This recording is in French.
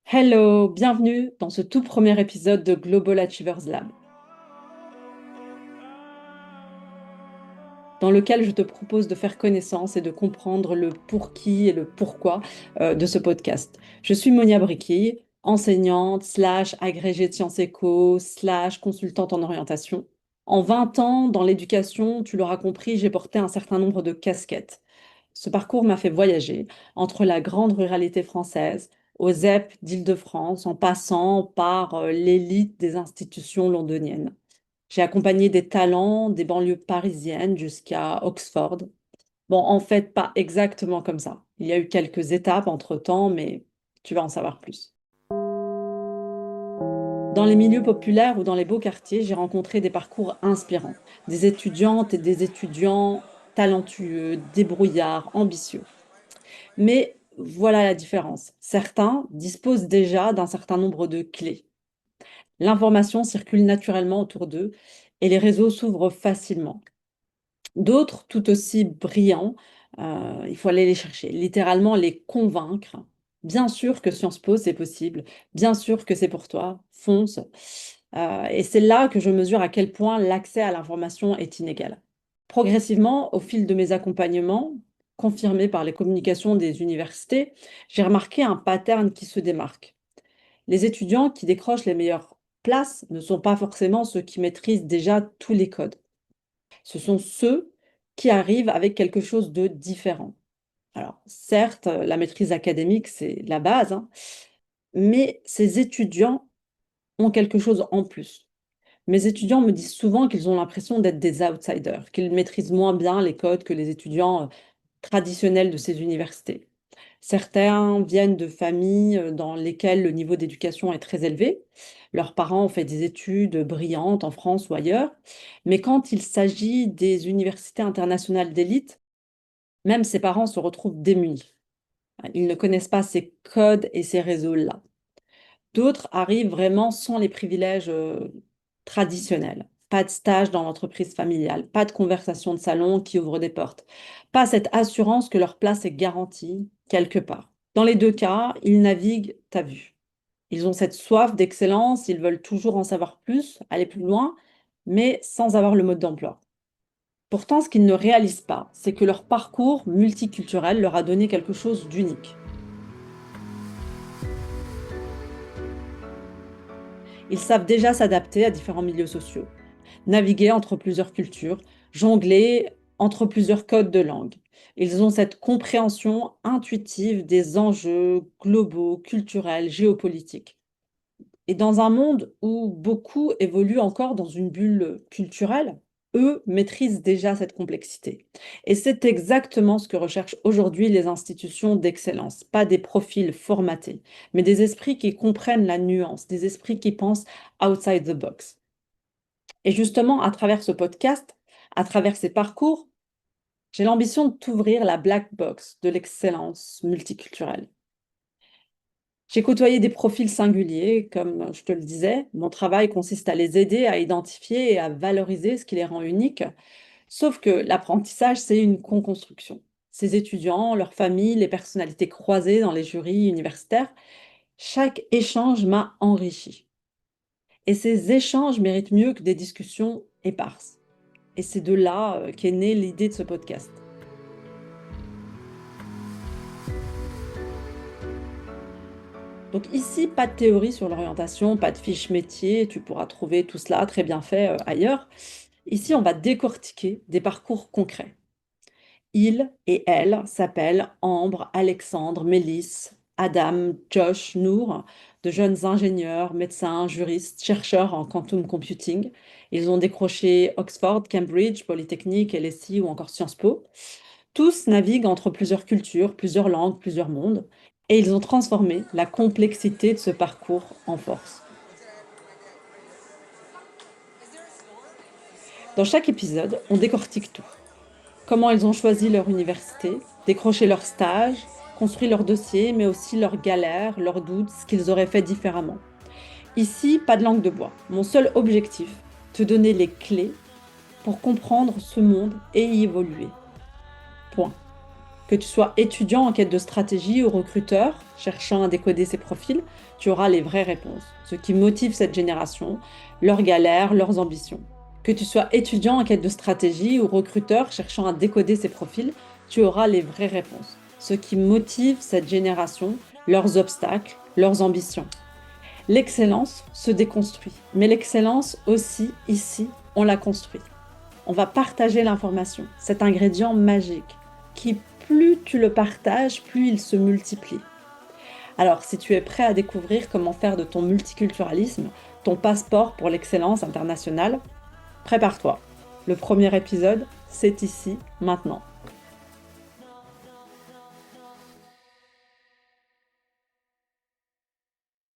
Hello, bienvenue dans ce tout premier épisode de Global Achievers Lab, dans lequel je te propose de faire connaissance et de comprendre le pour qui et le pourquoi de ce podcast. Je suis Monia Briquille, enseignante, agrégée de sciences éco, consultante en orientation. En 20 ans, dans l'éducation, tu l'auras compris, j'ai porté un certain nombre de casquettes. Ce parcours m'a fait voyager entre la grande ruralité française, aux ZEP d'Île-de-France, en passant par l'élite des institutions londoniennes. J'ai accompagné des talents des banlieues parisiennes jusqu'à Oxford. Bon, en fait, pas exactement comme ça. Il y a eu quelques étapes entre-temps, mais tu vas en savoir plus. Dans les milieux populaires ou dans les beaux quartiers, j'ai rencontré des parcours inspirants, des étudiantes et des étudiants talentueux, débrouillards, ambitieux. Mais voilà la différence. Certains disposent déjà d'un certain nombre de clés. L'information circule naturellement autour d'eux et les réseaux s'ouvrent facilement. D'autres, tout aussi brillants, il faut aller les chercher, littéralement les convaincre. Bien sûr que Sciences Po, c'est possible. Bien sûr que c'est pour toi. Fonce. Et c'est là que je mesure à quel point l'accès à l'information est inégal. Progressivement, au fil de mes accompagnements, confirmés par les communications des universités, j'ai remarqué un pattern qui se démarque. Les étudiants qui décrochent les meilleures places ne sont pas forcément ceux qui maîtrisent déjà tous les codes. Ce sont ceux qui arrivent avec quelque chose de différent. Alors, certes, la maîtrise académique, c'est la base, hein, mais ces étudiants ont quelque chose en plus. Mes étudiants me disent souvent qu'ils ont l'impression d'être des outsiders, qu'ils maîtrisent moins bien les codes que les étudiants traditionnels de ces universités. Certains viennent de familles dans lesquelles le niveau d'éducation est très élevé. Leurs parents ont fait des études brillantes en France ou ailleurs. Mais quand il s'agit des universités internationales d'élite, même ces parents se retrouvent démunis. Ils ne connaissent pas ces codes et ces réseaux-là. D'autres arrivent vraiment sans les privilèges traditionnels. Pas de stage dans l'entreprise familiale, pas de conversation de salon qui ouvre des portes, pas cette assurance que leur place est garantie quelque part. Dans les deux cas, ils naviguent à vue. Ils ont cette soif d'excellence, ils veulent toujours en savoir plus, aller plus loin, mais sans avoir le mode d'emploi. Pourtant, ce qu'ils ne réalisent pas, c'est que leur parcours multiculturel leur a donné quelque chose d'unique. Ils savent déjà s'adapter à différents milieux sociaux, naviguer entre plusieurs cultures, jongler entre plusieurs codes de langue. Ils ont cette compréhension intuitive des enjeux globaux, culturels, géopolitiques. Et dans un monde où beaucoup évoluent encore dans une bulle culturelle, eux maîtrisent déjà cette complexité. Et c'est exactement ce que recherchent aujourd'hui les institutions d'excellence. Pas des profils formatés, mais des esprits qui comprennent la nuance, des esprits qui pensent outside the box. Et justement, à travers ce podcast, à travers ces parcours, j'ai l'ambition de t'ouvrir la black box de l'excellence multiculturelle. J'ai côtoyé des profils singuliers, comme je te le disais. Mon travail consiste à les aider à identifier et à valoriser ce qui les rend uniques. Sauf que l'apprentissage, c'est une co-construction. Ces étudiants, leurs familles, les personnalités croisées dans les jurys universitaires, chaque échange m'a enrichi. Et ces échanges méritent mieux que des discussions éparses. Et c'est de là qu'est née l'idée de ce podcast. Donc ici, pas de théorie sur l'orientation, pas de fiche métier, tu pourras trouver tout cela très bien fait ailleurs. Ici, on va décortiquer des parcours concrets. Il et elle s'appellent Ambre, Alexandre, Mélisse, Adam, Josh, Nour, de jeunes ingénieurs, médecins, juristes, chercheurs en quantum computing. Ils ont décroché Oxford, Cambridge, Polytechnique, LSI ou encore Sciences Po. Tous naviguent entre plusieurs cultures, plusieurs langues, plusieurs mondes, et ils ont transformé la complexité de ce parcours en force. Dans chaque épisode, on décortique tout. Comment ils ont choisi leur université, décroché leur stage, construit leur dossier, mais aussi leurs galères, leurs doutes, ce qu'ils auraient fait différemment. Ici, pas de langue de bois. Mon seul objectif, te donner les clés pour comprendre ce monde et y évoluer. Point. Que tu sois étudiant en quête de stratégie ou recruteur cherchant à décoder ses profils, tu auras les vraies réponses. Ce qui motive cette génération, leurs galères, leurs ambitions. Que tu sois étudiant en quête de stratégie ou recruteur cherchant à décoder ses profils, tu auras les vraies réponses. Ce qui motive cette génération, leurs obstacles, leurs ambitions. L'excellence se déconstruit, mais l'excellence aussi, ici, on la construit. On va partager l'information, cet ingrédient magique qui, plus tu le partages, plus il se multiplie. Alors, si tu es prêt à découvrir comment faire de ton multiculturalisme ton passeport pour l'excellence internationale, prépare-toi. Le premier épisode, c'est ici, maintenant.